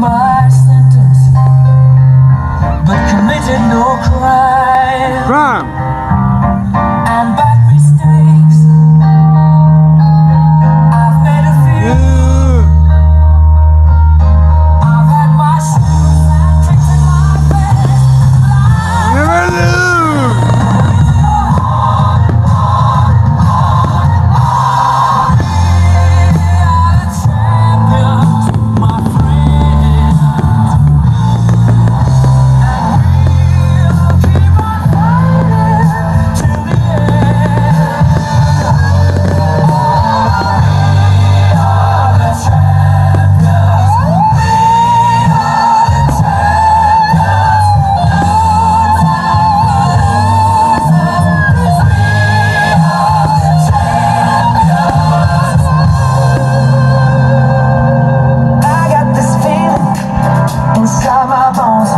my sentence, but committed no crime. Crime. And bad mistakes, I've made a few. Yeah. I've had my shoes and tricks in my face, but Never lose. I'm a champion, my friend. And we'll keep on fighting till the end. We are the champions. We are the champions. No time for losers, 'cause we are the champions. I got this feeling inside my bones.